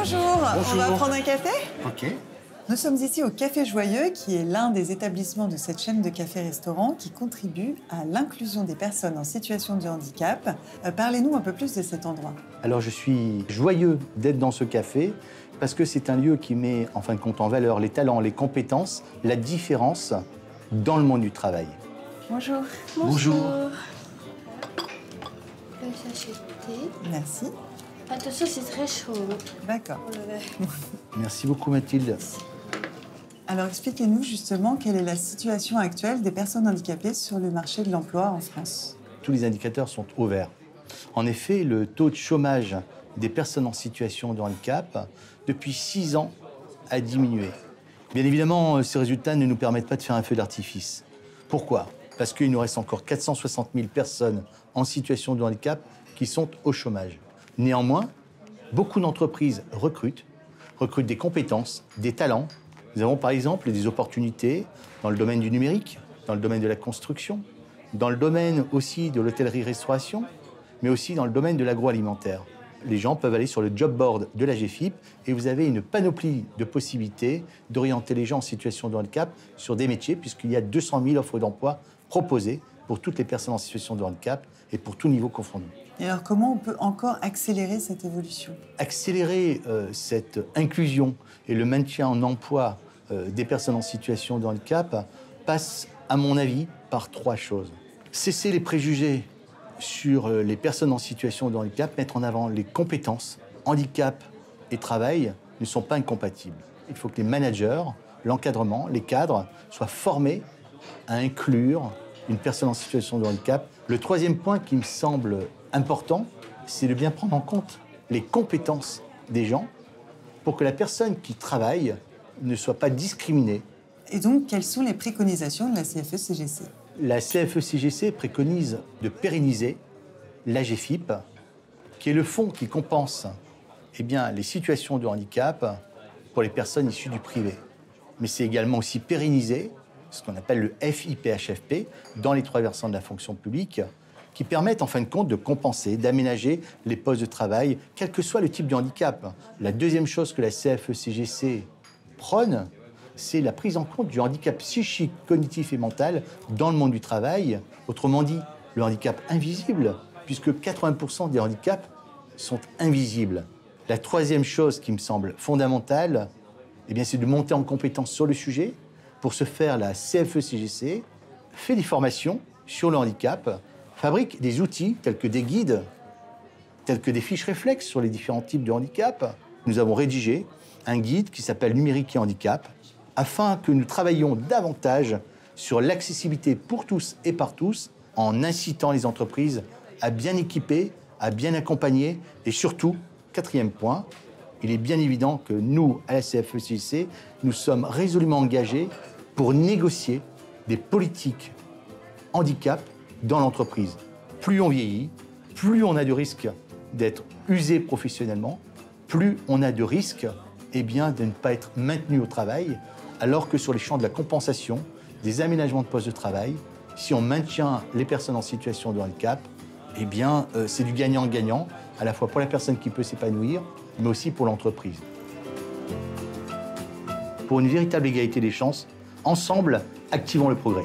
Bonjour. On va prendre un café? Ok. Nous sommes ici au Café Joyeux, qui est l'un des établissements de cette chaîne de cafés-restaurants qui contribue à l'inclusion des personnes en situation de handicap. Parlez-nous un peu plus de cet endroit. Alors je suis joyeux d'être dans ce café parce que c'est un lieu qui met en fin de compte en valeur les talents, les compétences, la différence dans le monde du travail. Bonjour. Bonjour. Le sachet de thé. Merci. Attention, c'est très chaud. D'accord. Oh là là. Merci beaucoup Mathilde. Alors expliquez-nous justement quelle est la situation actuelle des personnes handicapées sur le marché de l'emploi en France. Tous les indicateurs sont au vert. En effet, le taux de chômage des personnes en situation de handicap, depuis 6 ans, a diminué. Bien évidemment, ces résultats ne nous permettent pas de faire un feu d'artifice. Pourquoi? Parce qu'il nous reste encore 460 000 personnes en situation de handicap qui sont au chômage. Néanmoins, beaucoup d'entreprises recrutent des compétences, des talents. Nous avons par exemple des opportunités dans le domaine du numérique, dans le domaine de la construction, dans le domaine aussi de l'hôtellerie-restauration, mais aussi dans le domaine de l'agroalimentaire. Les gens peuvent aller sur le job board de la GFIP et vous avez une panoplie de possibilités d'orienter les gens en situation de handicap sur des métiers, puisqu'il y a 200 000 offres d'emploi proposées pour toutes les personnes en situation de handicap et pour tout niveau confondu. Et alors comment on peut encore accélérer cette évolution? Accélérer cette inclusion et le maintien en emploi des personnes en situation de handicap passe, à mon avis, par 3 choses. Cesser les préjugés sur les personnes en situation de handicap, mettre en avant les compétences. Handicap et travail ne sont pas incompatibles. Il faut que les managers, l'encadrement, les cadres soient formés à inclure une personne en situation de handicap. Le 3e point qui me semble important, c'est de bien prendre en compte les compétences des gens pour que la personne qui travaille ne soit pas discriminée. Et donc, quelles sont les préconisations de la CFE-CGC? La CFE-CGC préconise de pérenniser l'AGFIP, qui est le fonds qui compense les situations de handicap pour les personnes issues du privé. Mais c'est également aussi pérenniser ce qu'on appelle le FIPHFP dans les 3 versants de la fonction publique, qui permettent en fin de compte de compenser, d'aménager les postes de travail, quel que soit le type de handicap. La 2e chose que la CFE-CGC prône, c'est la prise en compte du handicap psychique, cognitif et mental dans le monde du travail. Autrement dit, le handicap invisible, puisque 80% des handicaps sont invisibles. La 3e chose qui me semble fondamentale, c'est de monter en compétence sur le sujet. Pour ce faire, la CFE-CGC fait des formations sur le handicap, fabrique des outils tels que des guides, tels que des fiches réflexes sur les différents types de handicap. Nous avons rédigé un guide qui s'appelle Numérique et handicap, afin que nous travaillions davantage sur l'accessibilité pour tous et par tous, en incitant les entreprises à bien équiper, à bien accompagner, et surtout, 4e point, il est bien évident que nous, à la CFE-CGC, nous sommes résolument engagés pour négocier des politiques handicap dans l'entreprise. Plus on vieillit, plus on a de risques d'être usé professionnellement, plus on a de risques de ne pas être maintenu au travail, alors que sur les champs de la compensation, des aménagements de postes de travail, si on maintient les personnes en situation de handicap, c'est du gagnant-gagnant, à la fois pour la personne qui peut s'épanouir, mais aussi pour l'entreprise. Pour une véritable égalité des chances, ensemble, activons le progrès.